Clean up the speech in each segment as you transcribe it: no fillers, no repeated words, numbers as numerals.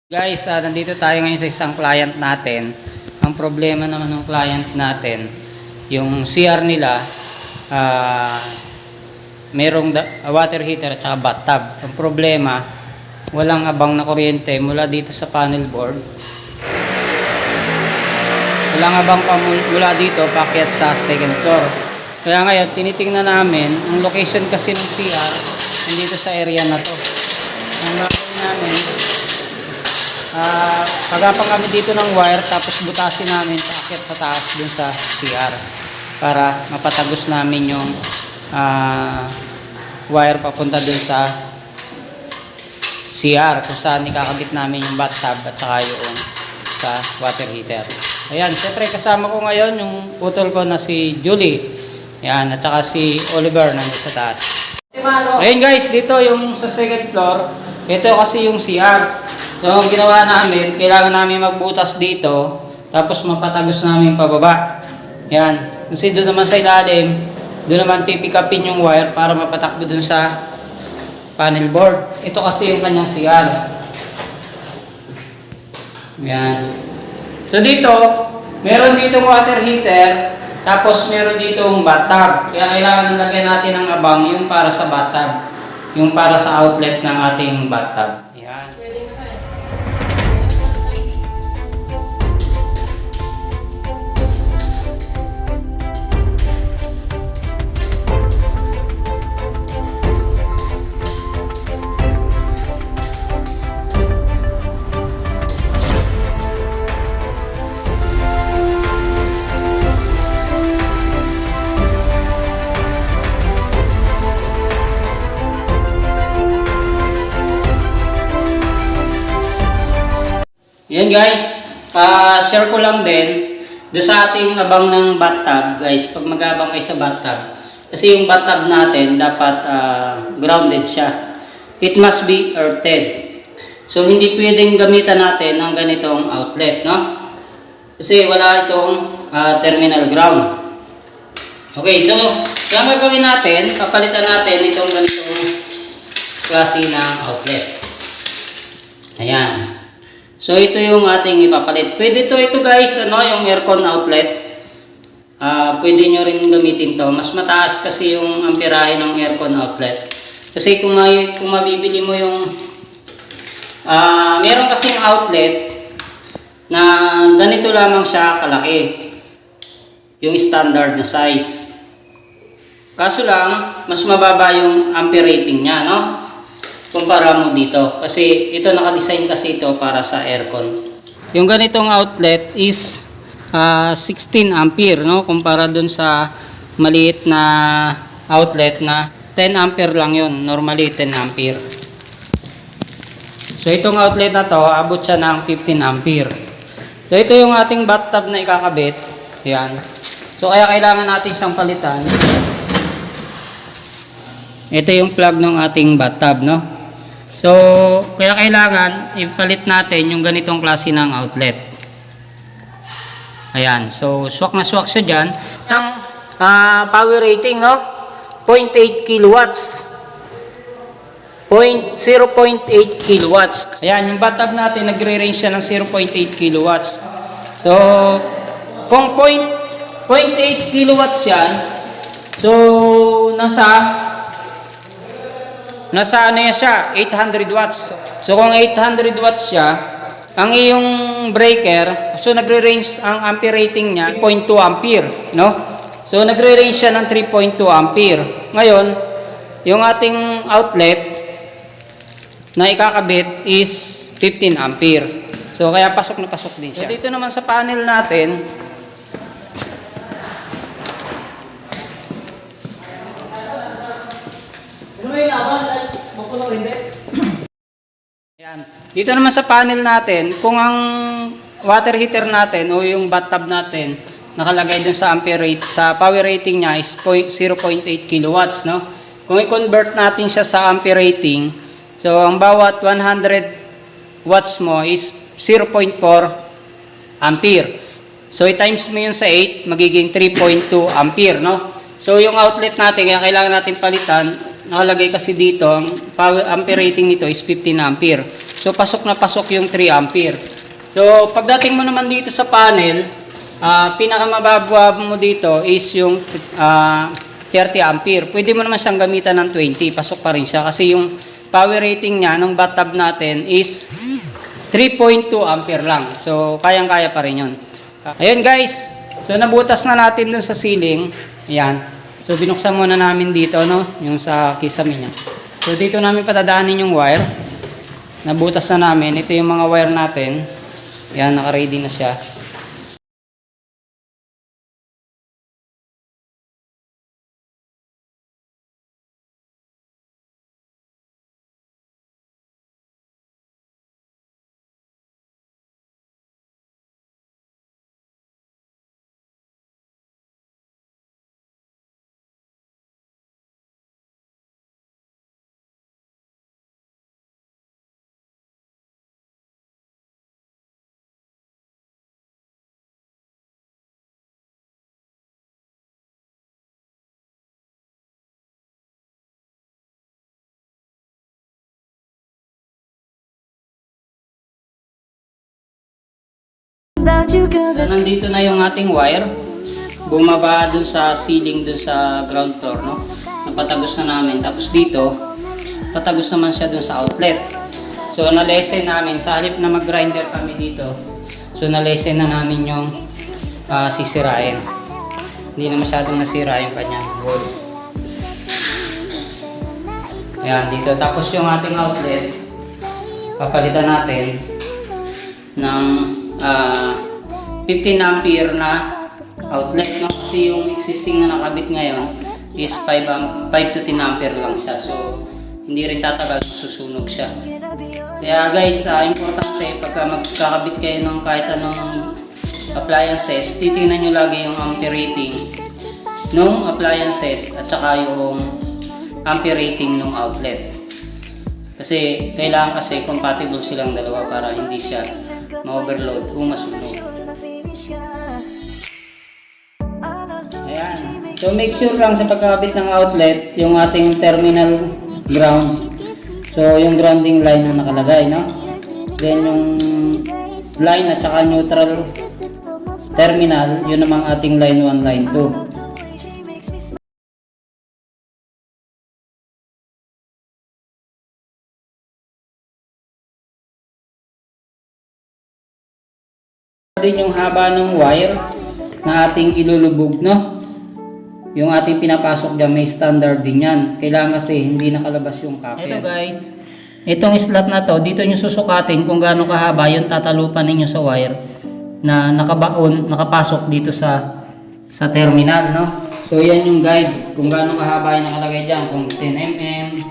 Guys, nandito tayo ngayon sa isang client natin. Ang problema naman ng client natin, yung CR nila, merong water heater at saka bathtub. Ang problema, walang abang na kuryente mula dito sa panel board. Walang abang pa mula dito paakyat sa second floor. Kaya ngayon, tinitingnan namin, ang location kasi ng CR, nandito sa area na to. Ang gagawin namin, pagapang kami dito ng wire, tapos butasin namin paakyat sa taas dun sa CR para mapatagos namin yung wire papunta dun sa CR kung saan ikakabit namin yung bathtub at saka yung sa water heater. Ayan, siyempre kasama ko ngayon yung putol ko na si Julie. Ayan, at saka si Oliver nandito sa taas. Ayun guys, dito yung sa second floor. Ito kasi yung CR. So, ang ginawa namin, kailangan namin magbutas dito, tapos mapatagos namin pababa. Yan. Kasi doon naman sa ilalim, doon naman pipikapin yung wire para mapatakbo doon sa panel board. Ito kasi yung kanyang CR. Yan. So, dito, meron ditong water heater, tapos meron ditong bathtub. Kaya kailangan lagyan natin ng abang yung para sa bathtub, yung para sa outlet ng ating bathtub. Yan. Yan guys, share ko lang din do sa ating abang ng bathtub guys, pag mag-abang kayo sa bathtub. Kasi yung bathtub natin dapat grounded siya. It must be earthed. So hindi pwedeng gamitan natin ng ganitong outlet, no? Kasi wala itong terminal ground. Okay, so yung gagawin natin, papalitan natin itong ganitong klase ng outlet. Ayan. So ito yung ating ipapalit. Pwede ito guys, yung aircon outlet. Pwede nyo rin gamitin to. Mas mataas kasi yung amperahe ng aircon outlet. Kasi kung mabibili mo yung meron kasing outlet na ganito lamang siya kalaki. Yung standard na size. Kaso lang, mas mababa yung ampere rating niya, no? Kumpara mo dito kasi ito naka-design kasi ito para sa aircon. Yung ganitong outlet is 16 ampere, no, kumpara dun sa maliit na outlet na 10 ampere lang yun, normally 10 ampere. So itong outlet na to abot siya ng 15 ampere. So ito yung ating bathtub na ikakabit. Yan. So kaya kailangan natin siyang palitan. Ito yung plug ng ating bathtub, no? So, kaya kailangan ipalit natin yung ganitong klase ng outlet. Ayan. So, swak na swak siya dyan. Ang power rating, no? 0.8 kilowatts. 0.8 kilowatts. Ayan, yung bathtub natin, nagre-range siya ng 0.8 kilowatts. So, kung 0.8 kilowatts yan, so, nasa ano yan siya, 800 watts. So kung 800 watts siya, ang iyong breaker, so nagre-range ang ampere rating niya 3.2 ampere, no? So nagre-range siya ng 3.2 ampere. Ngayon, yung ating outlet na ikakabit is 15 ampere. So kaya pasok na pasok din siya. So dito naman sa panel natin, yan. Dito naman sa panel natin, kung ang water heater natin o yung bathtub natin nakalagay dun sa ampere rate, sa power rating niya is 0.8 kilowatts, no? Kung i-convert natin siya sa ampere rating, so ang bawat 100 watts mo is 0.4 ampere. So i-times mo yun sa 8, magiging 3.2 ampere, no? So yung outlet natin, kaya kailangan natin palitan. Nakalagay kasi dito, ang power ampere rating nito is 15 ampere. So pasok na pasok yung 3 ampere. So pagdating mo naman dito sa panel, pinakamababa mo dito is yung 30 ampere. Pwede mo naman siyang gamitan ng 20, pasok pa rin siya kasi yung power rating niya ng bathtub natin is 3.2 ampere lang. So kayang-kaya pa rin yun. Ayun guys, so nabutas na natin dun sa ceiling. Ayan. So binuksan muna namin dito, no, yung sa kisame niya. So dito namin patadaanin yung wire. Nabutas na namin. Ito yung mga wire natin. Ayan, naka-ready na siya. So nandito na yung ating wire. Bumaba dun sa ceiling, dun sa ground floor, no? Napatagos na namin. Tapos dito, patagos naman siya dun sa outlet. So na-lessen namin. Sa halip na mag-grinder kami dito, so na-lessen na namin yung sisirain. Hindi na masyadong nasira yung kanyang wall. Ayan, dito. Tapos yung ating outlet, papalitan natin ng 15 ampere na outlet, no? Kasi yung existing na nakabit ngayon is 5 to 10 ampere lang siya. So hindi rin tatagal, susunog siya. Kaya guys, importante pagka magkakabit kayo ng kahit anong appliances, titingnan nyo lagi yung ampere rating ng appliances at saka yung ampere rating ng outlet. Kasi kailangan kasi compatible silang dalawa para hindi siya ma-overload o masunog. Ayan. So make sure lang sa pagkakabit ng outlet yung ating terminal ground. So yung grounding line na nakalagay, no? Then yung line at saka neutral terminal, yun namang ating line 1, line 2. Din yung haba ng wire na ating ilulubog, no? Yung ating pinapasok dyan, may standard din yan. Kailangan kasi hindi nakalabas yung copper. Ito guys, itong slot na to, dito nyo susukatin kung gaano kahaba yung tatalupan ninyo sa wire na nakapasok dito sa terminal, no? So yan yung guide kung gaano kahaba yung nakalagay dyan, kung 10mm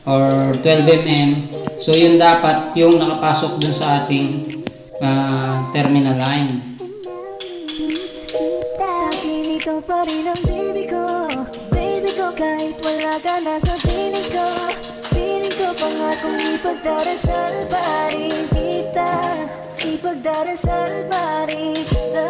or 12mm. So yun dapat yung nakapasok dun sa ating terminal line. Sa'kin ikaw pa rin ang baby ko, kahit wala ka na sa piling ko pangakong ipagdarasal pa rin kita, ipagdarasal pa rin kita.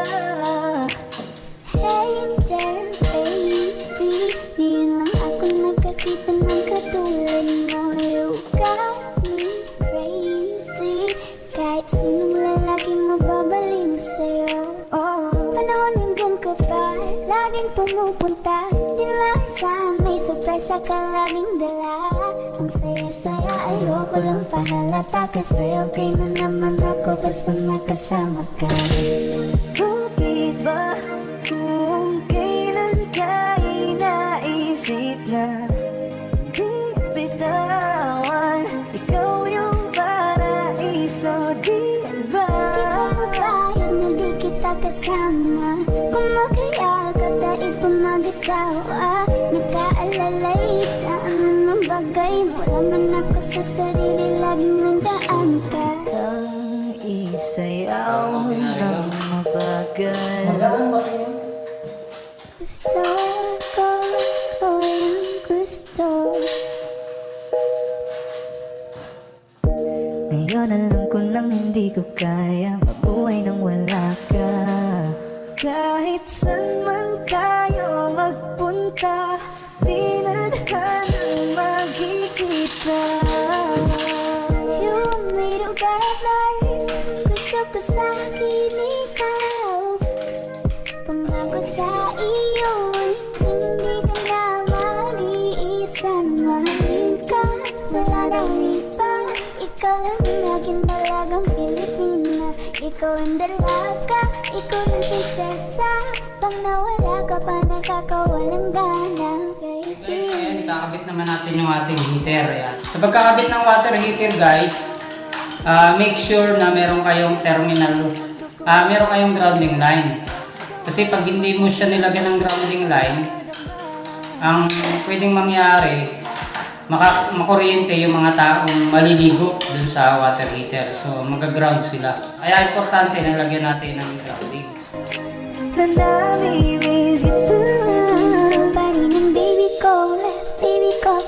Hey there baby, ngayon lang ako nagkakita ng katulad mo. You got me crazy, kahit sinong lalaki mababaliw sa'yo. Panahon hanggang ka pa, laging pumupunta. Di naman saan may sorpresa ka laging dala. Ang saya-saya, ayoko lang pahalata kasi okay na naman ako basta makasama ka. Bakit ba kung kailan ka inaisip na di bitawan, ikaw yung paraiso, di ba? Di ko mapayag na di kita kasama. Kung mag-iyak at daig pa mag-asawa, nagkaalalay sa anumang bagay. Wala man ako sa sarili, laging nandaan ka. Ang isayaw ng mabagal. Gusto ko, walang gusto. Ngayon alam ko nang hindi ko kaya mabuhay nang wala ka. Kahit saan man tayo magpunta, di na tayo magkikita. You made a ko sa akin ikaw. Pangako sa iyo, hindi ka na mag-iisan. Mahalin ka, wala daw iba. Ikaw lang ang aking dalagang Pilipina. Ikaw ang dalaga, ikaw ang prinsesa. Pag nawala ka pa, nakakawalang gana, Guys, baby. ayan, ikakabit naman natin yung ating heater. Ayan. Sa pagkakabit ng water heater guys, make sure na meron kayong terminal, meron kayong grounding line. Kasi pag hindi mo siya nilagyan ng grounding line, ang pwedeng mangyari, makuryente yung mga taong maliligo dun sa water heater. So magaground sila. Kaya importante na lagyan natin ng grounding. Na namimiss kita. Sa'yo pa rin ang baby ko,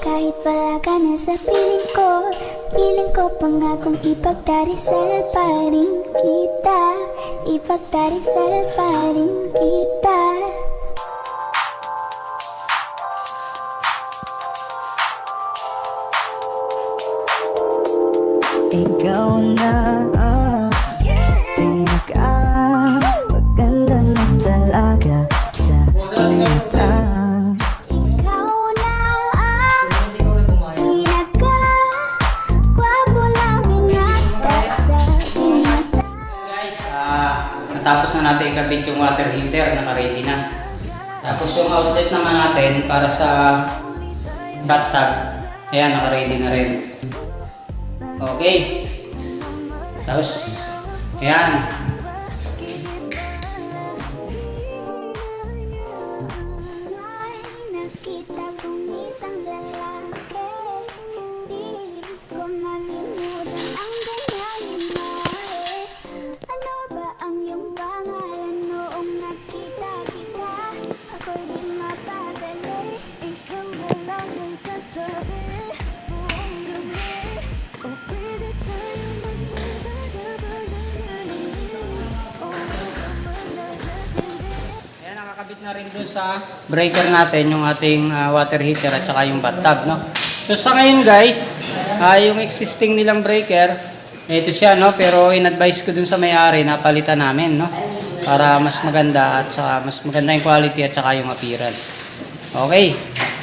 kahit wala ka na sa piling ko pangakong ipagdarisal pa rin kita, ipagdarisal pa rin kita. Ikaw na pinaka maganda na talaga sa inita. Ikaw na ang pinaka-gwapo namin nata sa binata. Guys, natapos na natin ikabit yung water heater, naka-ready na. Tapos yung outlet naman natin para sa bathtub, ayan, naka-ready na rin. Okay. Tapos, ayan. Nakita kong isang lalaki, di ko malimutan ang ganyang imahe. Ano ba ang iyong pangalan noong nakita kita? Ako'y di mapadali. Ikaw na lang ang katabi buong gabi. O pwede tayo Ayan, nakakabit na rin dun sa breaker natin yung ating water heater at saka yung bathtub, no? So sa ngayon guys, yung existing nilang breaker, ito siya, no? Pero in-advise ko dun sa may-ari na palitan namin, no? Para mas maganda at saka mas maganda yung quality at saka yung appearance. Okay.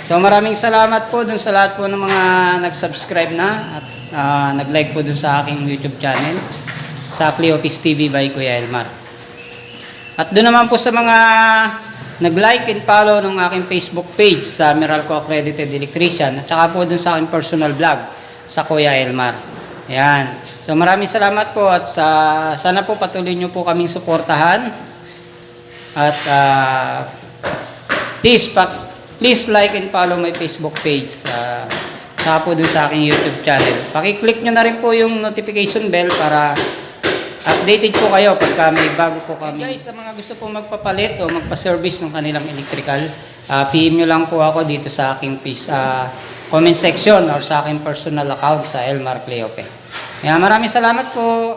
So maraming salamat po dun sa lahat po ng mga nag-subscribe na at nag-like po dun sa aking YouTube channel sa Cleofis TV by Kuya Elmar. At doon naman po sa mga nag-like and follow ng aking Facebook page sa Meralco Accredited Electrician at saka po doon sa aking personal vlog sa Kuya Elmar. Ayan. So maraming salamat po at sana po patuloy nyo po kaming suportahan. At please like and follow my Facebook page. Saka po doon sa aking YouTube channel. Pakiclick nyo na rin po yung notification bell para updated po kayo pagka may bago po kami. Guys, sa mga gusto po magpapalit o magpa-service ng kanilang electrical, PM nyo lang po ako dito sa aking comment section or sa aking personal account sa Elmar Cleope. Maraming salamat po.